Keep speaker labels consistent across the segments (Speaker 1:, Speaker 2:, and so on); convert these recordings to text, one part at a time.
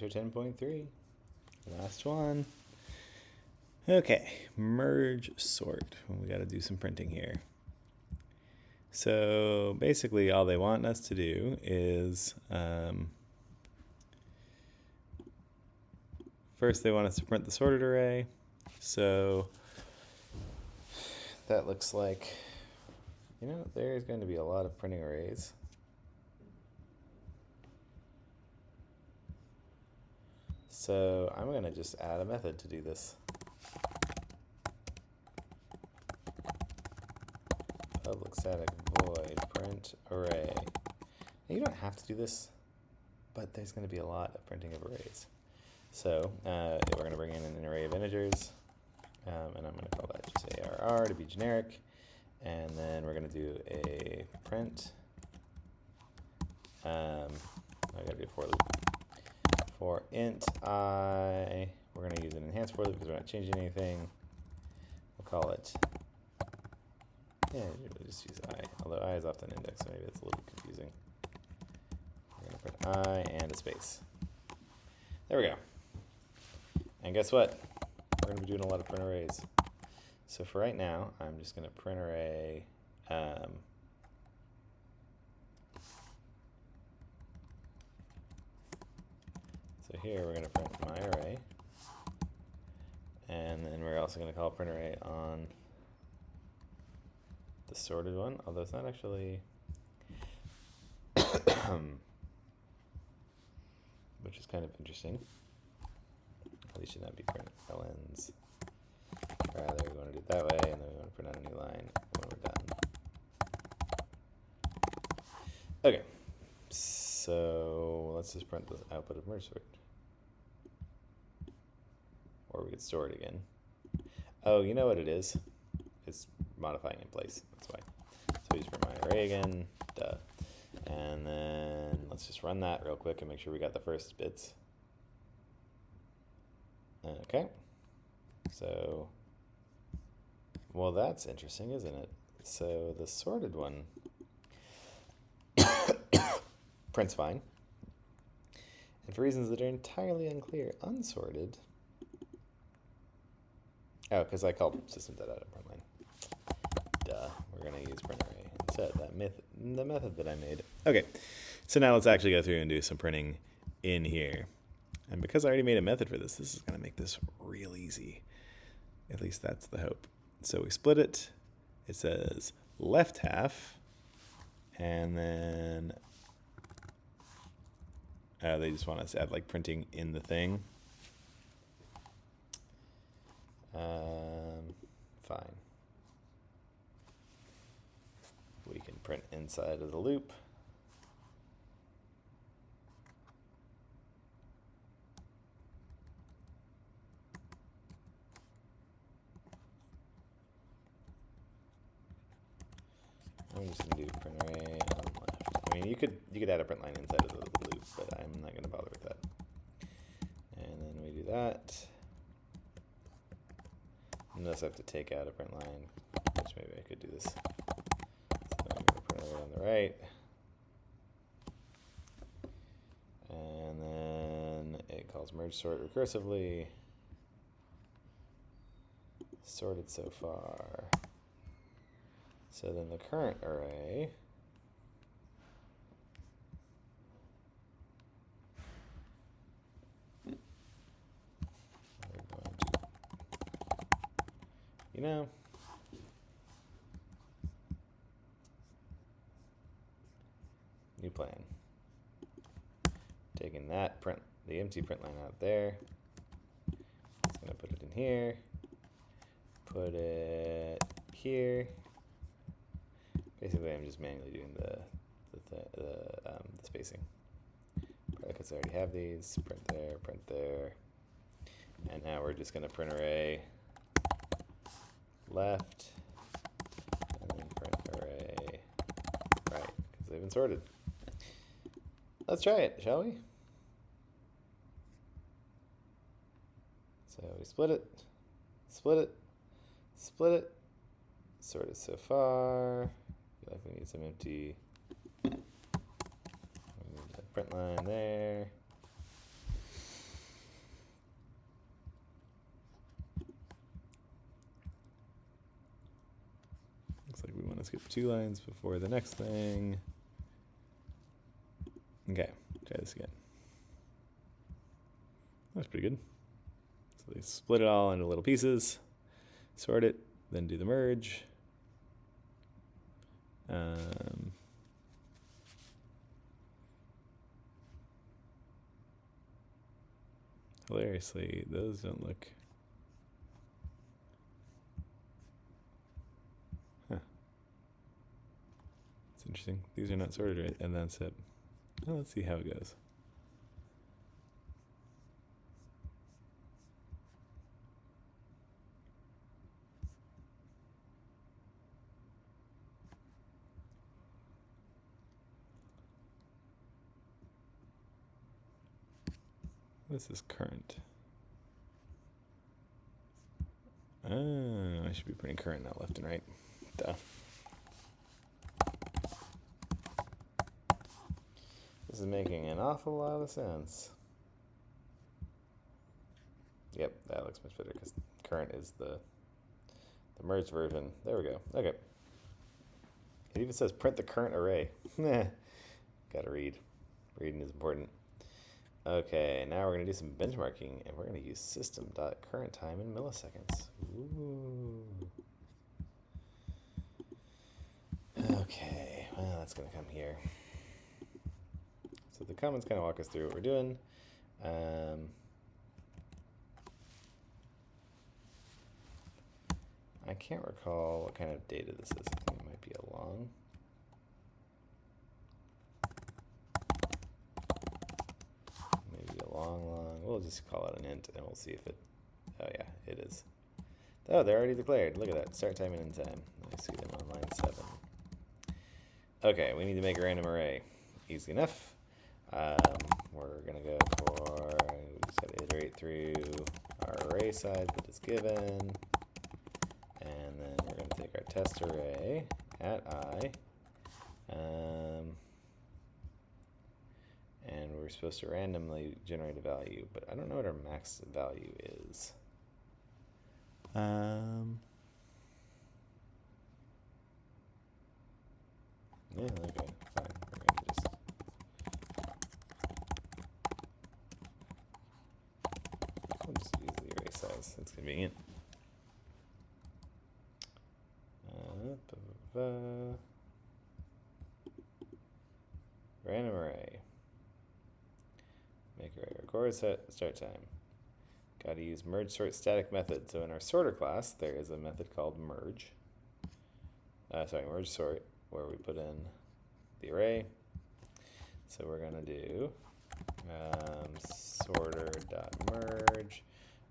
Speaker 1: Nitro 10.3. Last one. Okay, merge sort. We got to do some printing here. So basically all they want us to do is first they want us to print the sorted array. So that looks like, you know, there's going to be a lot of printing arrays. So I'm going to just add a method to do this. Public static void print array. Now you don't have to do this, but there's going to be a lot of printing of arrays. So we're going to bring in an array of integers, and I'm going to call that just ARR to be generic. And then we're going to do a print. I got to do a for loop. For int I, we're going to use an enhanced for loop because we're not changing anything. We'll call it, yeah, we'll just use I, although I is often indexed, so maybe it's a little confusing. We're going to print I and a space. There we go. And guess what? We're going to be doing a lot of print arrays. So for right now, I'm just going to print array. So here we're going to print my array. And then we're also going to call print array on the sorted one, although it's not actually, which is kind of interesting. At least should not be print lns. Rather, we want to do it that way, and then we want to print out a new line when we're done. Okay, so let's just print the output of merge sort. Or we could store it again. Oh, you know what it is? It's modifying in place, that's why. So we just print my array again, duh. And then let's just run that real quick and make sure we got the first bits. Okay, so, well, that's interesting, isn't it? So the sorted one prints fine. And for reasons that are entirely unclear, unsorted. Oh, because I called system.out@println. Duh, we're going to use print array instead, the method that I made. Okay, so now let's actually go through and do some printing in here. And because I already made a method for this, this is going to make this real easy. At least that's the hope. So we split it. It says left half. And then they just want us to add like printing in the thing. Fine. We can print inside of the loop. I'm just gonna do print array on the left. I mean, you could add a print line inside of the loop, but I'm not gonna bother with that. And then we do that. Unless I have to take out a print line, which maybe I could do this. So I'm gonna print array on the right. And then it calls merge sort recursively. Sorted so far. So then the current array we're going to, you know, new plan. Taking that print, the empty print line out there. Just gonna put it in here. Put it here. Basically, I'm just manually doing the spacing. Probably because I already have these. Print there. And now we're just going to print array left, and then print array right, because they've been sorted. Let's try it, shall we? So we split it, sorted so far. Feel like we need some empty. We need a print line there. want to skip 2 lines before the next thing. Okay, try this again. That's pretty good. So they split it all into little pieces, sort it, then do the merge. Hilariously, those don't look... Huh. It's interesting. These are not sorted right, and that's it. Well, let's see how it goes. What is this current? Oh, I should be putting current, not left and right. Duh. This is making an awful lot of sense. Yep, that looks much better because current is the merged version. There we go. Okay. It even says print the current array. Gotta read. Reading is important. Okay, now we're going to do some benchmarking, and we're going to use system.currentTime in milliseconds. Ooh. Okay, well, that's going to come here. So the comments kind of walk us through what we're doing. I can't recall what kind of data this is. I think it might be a long. Maybe a long. We'll just call it an int, and we'll see if it... Oh, yeah, it is. Oh, they're already declared. Look at that. Start time and end time. I see them on line 7. Okay, we need to make a random array. Easy enough. We're going to go for... We just got to iterate through our array size that is given. And then we're going to take our test array at I, and we're supposed to randomly generate a value, but I don't know what our max value is. Yeah, okay, fine. We're going to just... We'll just use the array size. It's convenient. Random array. Make array. Record set start time. Got to use merge sort static method. So in our sorter class, there is a method called merge. Merge sort, where we put in the array. So we're gonna do sorter.merge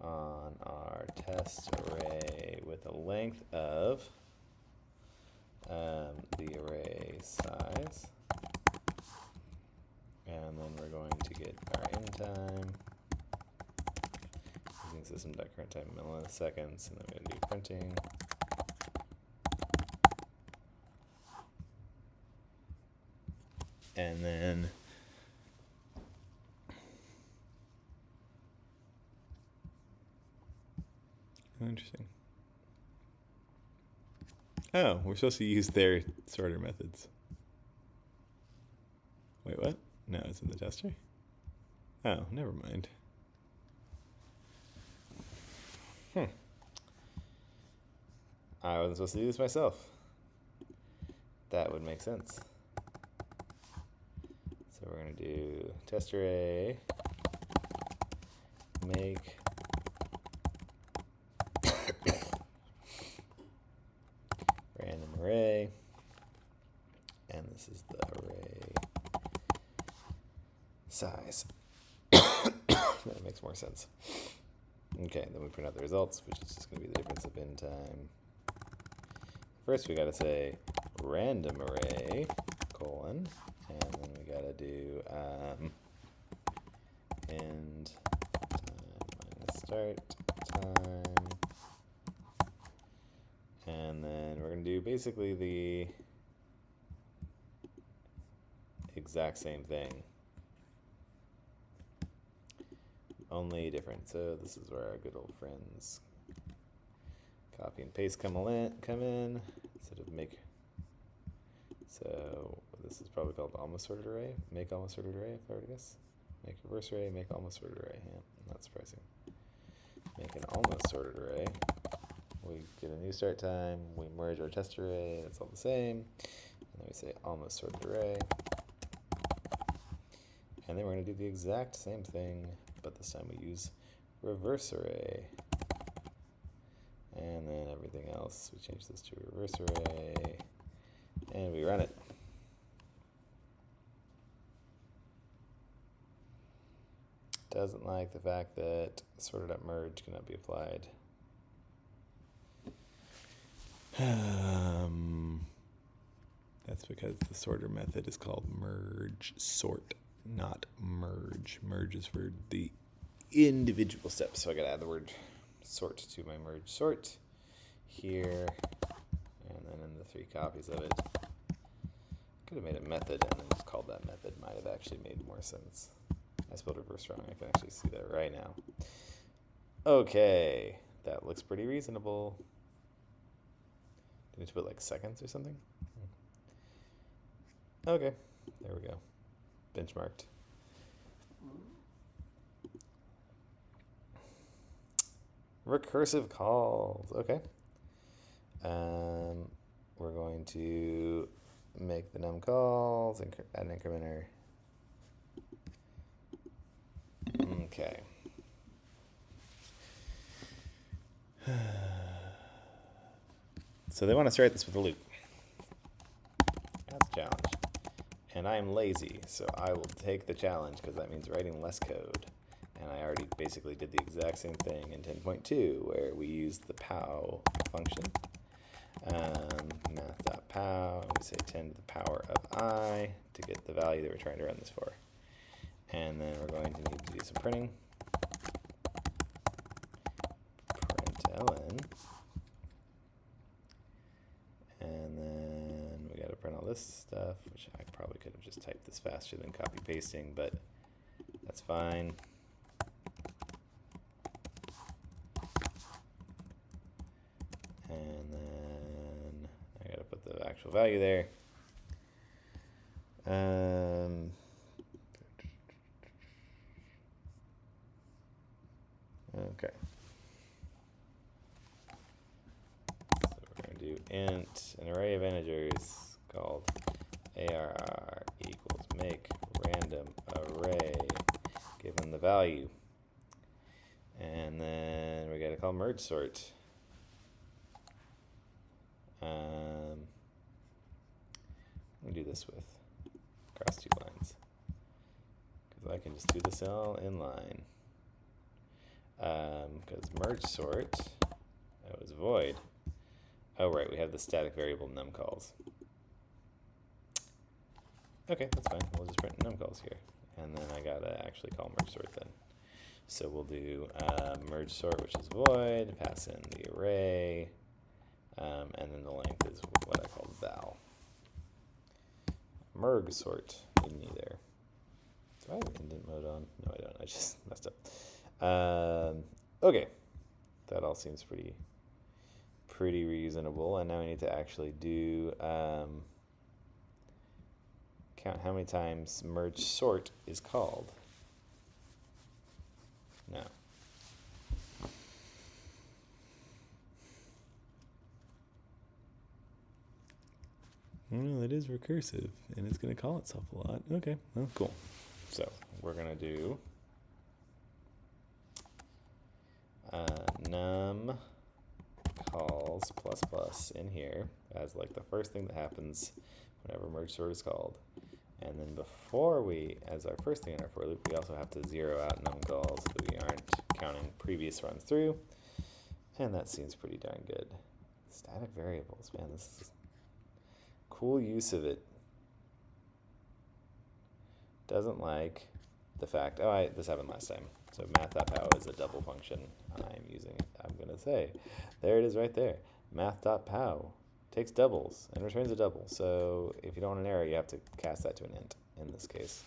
Speaker 1: on our test array with a length of the array size, and then we're going to get our end time using system.currentTime in milliseconds, and then we're going to do printing. And then interesting. Oh, we're supposed to use their sorter methods. Wait, what? No, it's in the tester? Oh, never mind. I wasn't supposed to do this myself. That would make sense. So we're going to do test array, make random array, and this is the array size. That makes more sense. Okay, then we print out the results, which is just going to be the difference of end time. First, we got to say random array, colon, and then we got to do end time minus start time. And then we're going to do basically the exact same thing, only different. So this is where our good old friends copy and paste come in instead of make So this is probably called almost sorted array. Make almost sorted array, if I were to guess. Make reverse array, make almost sorted array. Yeah, not surprising. Make an almost sorted array. We get a new start time. We merge our test array. That's all the same. And then we say almost sorted array. And then we're going to do the exact same thing, but this time we use reverse array. And then everything else, we change this to reverse array. And we run it. Doesn't like the fact that sorted up merge cannot be applied. That's because the sorter method is called merge sort, not merge. Merge is for the individual steps. So I gotta add the word sort to my merge sort here, and then in the 3 copies of it. Could have made a method and then just called that method. Might have actually made more sense. I spelled reverse wrong. I can actually see that right now. Okay, that looks pretty reasonable. Do we need to put like seconds or something? Okay, there we go. Benchmarked. Recursive calls. Okay. We're going to make the num calls and add an incrementer. Okay. So they want us to write this with a loop. That's a challenge. And I am lazy, so I will take the challenge because that means writing less code. And I already basically did the exact same thing in 10.2 where we used the pow function. Math.pow, we say 10 to the power of I to get the value that we're trying to run this for. And then we're going to need to do some printing. Println. And then we got to print all this stuff, which I probably could have just typed this faster than copy pasting, but that's fine. And then I got to put the actual value there. Okay. So we're going to do int an array of integers called arr equals make random array given the value. And then we got to call merge sort. I'm going to do this with across 2 lines because I can just do this all in line. Because merge sort, that was void. Oh right, we have the static variable num calls. Okay, that's fine. We'll just print num calls here, and then I gotta actually call merge sort then. So we'll do merge sort, which is void. Pass in the array, and then the length is what I call val. Merge sort in there. Do I have indent mode on? No, I don't. I just messed up. Okay, that all seems pretty reasonable, and now we need to actually do count how many times merge sort is called. Now, well, it is recursive, and it's going to call itself a lot. Okay, well, cool. So we're going to do num calls plus in here as like the first thing that happens whenever merge sort is called. And then before we, as our first thing in our for loop, we also have to zero out num calls so that we aren't counting previous runs through. And that seems pretty darn good. Static variables, man, this is cool use of it. Doesn't like the fact, this happened last time. So math.pow is a double function I'm using. I'm going to say, there it is right there. Math.pow takes doubles and returns a double. So if you don't want an error, you have to cast that to an int in this case.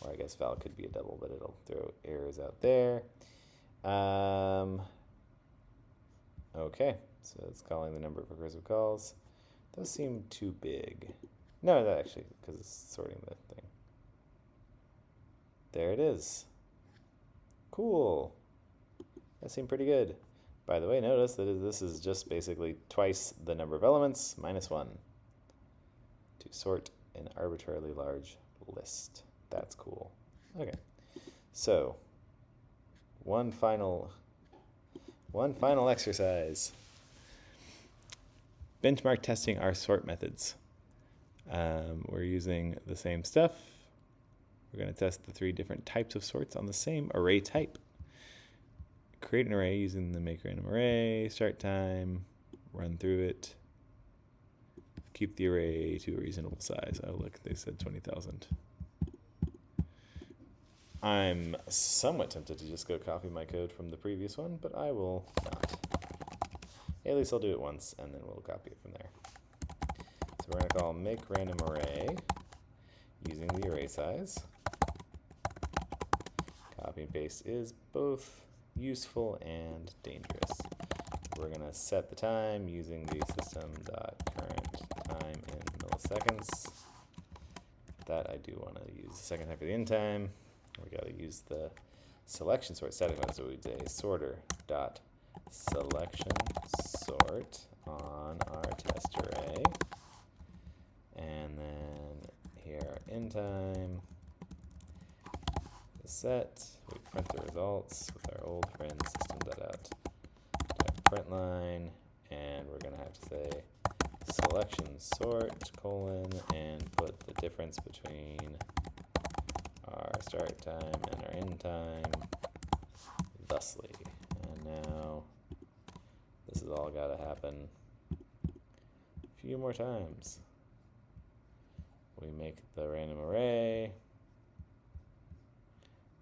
Speaker 1: Or I guess val could be a double, but it'll throw errors out there. Okay, so it's calling the number of recursive calls. Those seem too big. No, that actually, because it's sorting the thing. There it is. Cool. That seemed pretty good. By the way, notice that this is just basically twice the number of elements minus 1 to sort an arbitrarily large list. That's cool. Okay, so one final exercise. Benchmark testing our sort methods. We're using the same stuff. We're going to test the 3 different types of sorts on the same array type. Create an array using the make random array, start time, run through it. Keep the array to a reasonable size. Oh, look, they said 20,000. I'm somewhat tempted to just go copy my code from the previous one, but I will not. At least I'll do it once, and then we'll copy it from there. So we're going to call make random array using the array size. Copy and paste is both useful and dangerous. We're going to set the time using the system.current time in milliseconds. That I do want to use the second time for the end time. We got to use the selection sort static method, so we say sorter dot selection sort on our test array, and then here end time is set. We print the results with our old friend system.out print line, and we're going to have to say selection sort colon and put the difference between our start time and our end time thusly. And now this has all got to happen a few more times. We make the random array,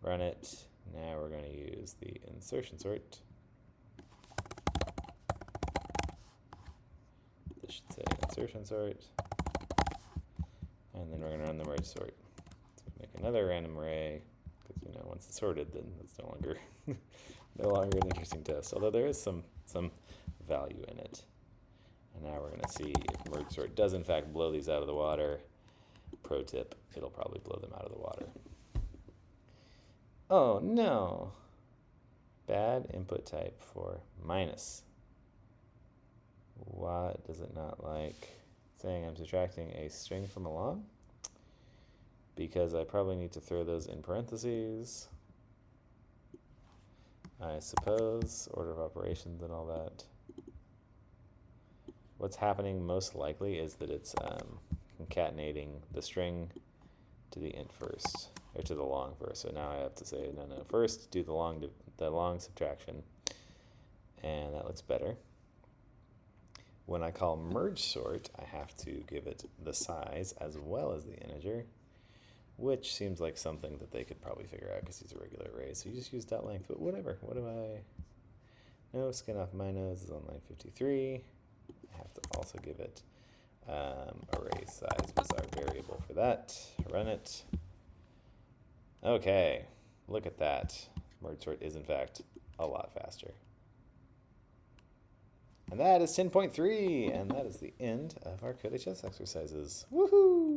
Speaker 1: run it. Now we're going to use the insertion sort. This should say insertion sort. And then we're going to run the merge sort. So we make another random array, because once it's sorted, then it's no longer an interesting test. Although there is some value in it. And now we're going to see if merge sort does in fact blow these out of the water. Pro tip: it'll probably blow them out of the water. Oh no! Bad input type for minus. What does it not like? Saying I'm subtracting a string from a long? Because I probably need to throw those in parentheses. I suppose, order of operations and all that. What's happening most likely is that it's concatenating the string to the int first, or to the long first. So now I have to say, no, first do the long subtraction, and that looks better. When I call merge sort, I have to give it the size as well as the integer, which seems like something that they could probably figure out because these are regular arrays. So you just use .length, but whatever. What do I? No, skin off my nose is on line 53. I have to also give it array size was our variable for that. Run it. Okay, look at that. Merge sort is in fact a lot faster. And that is 10.3, and that is the end of our CodeHS exercises. Woohoo!